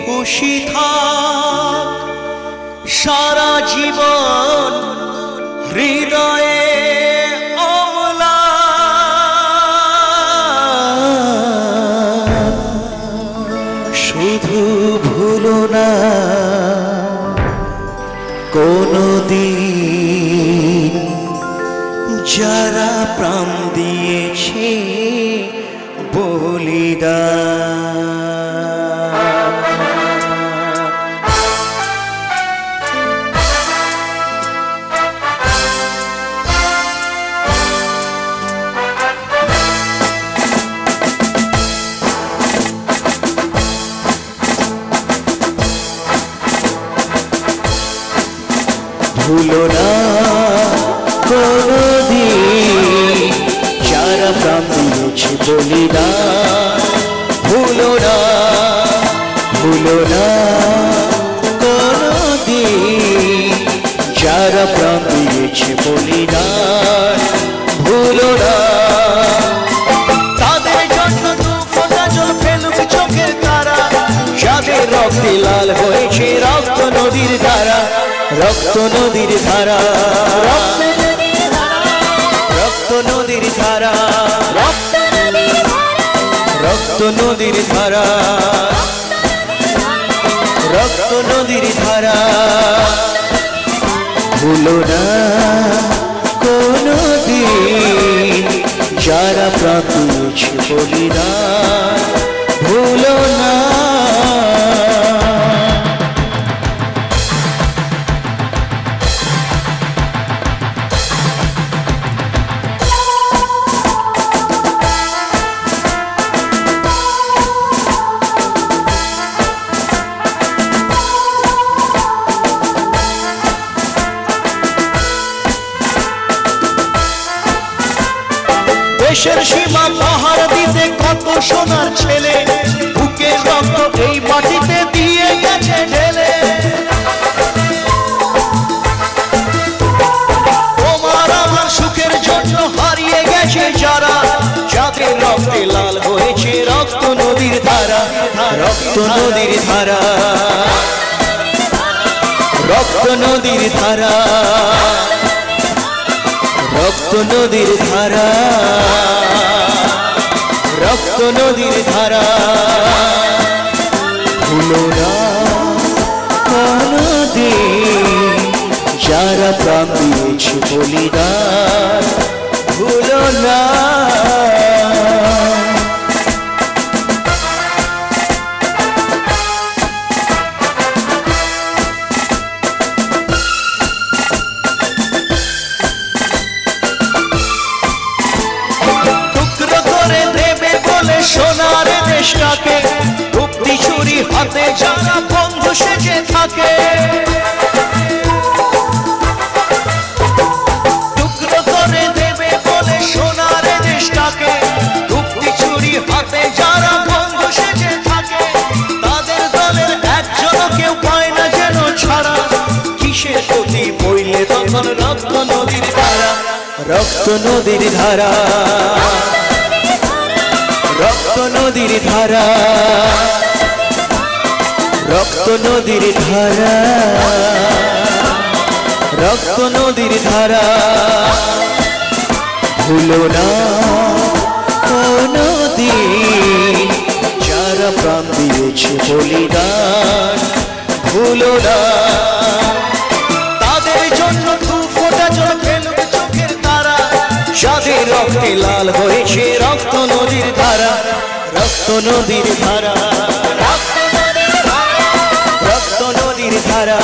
খুশি থাক সারা জীবন হৃদয়ে অম্লান। শুধু ভুলো না কোনদিন যারা প্রাণ দিয়েছে বলিদান। ভুলো না কোনদিন যারা প্রাণ দিয়েছে বলিদান। ভুলো না কোনদিন যারা প্রাণ দিয়েছে বলিদান। ভুলো না তাদের জন্য দু ফোঁটা জল ফেলুক চোখের তারা, যাদের রক্তে লাল হয়েছে রক্ত নদীর ধারা। রক্ত নদীর ধারা, রক্ত নদীর ধারা, রক্ত নদীর ধারা, রক্ত নদীর ধারা। ভুলো না কোনদিন যারা প্রাণ দিয়েছে বলিদান। ভুলো না দেশের সীমা পাহাড় দিতে কত সোনার ছেলে বুকের রক্ত এই মাটিতে দিয়ে গেছে ঢেলে। তোমার আমার সুখের জন্য হারিয়ে গেছে যারা, যাদের রক্তে লাল হয়েছে রক্ত নদীর ধারা। রক্ত নদীর ধারা, রক্ত নদীর ধারা, রক্ত নদীর ধারা, রক্ত নদীর ধারা। ভুলো না কোনদিন যারা প্রাণ দিয়েছে বলিদান। ভুলো না সোনার দেশটাকে মুক্তি ছুরি হাতে যারা বন্ধু সেজে থাকে। টুকরো করে দেবে বলে সোনার দেশটাকে মুক্তি ছুরি হাতে যারা বন্ধু সেজে থাকে। তাদের দলের একজন কেউ পায় না যেন ছাড়া, কিসের প্রতি বইলে তখন রক্ত নদীর ধারা। রক্ত নদীর ধারা, রক্ত নদীর ধারা, রক্ত নদীর ধারা, রক্ত নদীর ধারা। ভুলো না কোনদিন যারা প্রাণ দিয়েছে বলিদান। ভুলো না তাদের জন্য দু ফোঁটা জল ফেলুক চোখের তারা, যাদের রক্তে লাল হয়েছে রক্ত নদীর ধারা। রক্ত নদীর ধারা, রক্ত নদীর ধারা,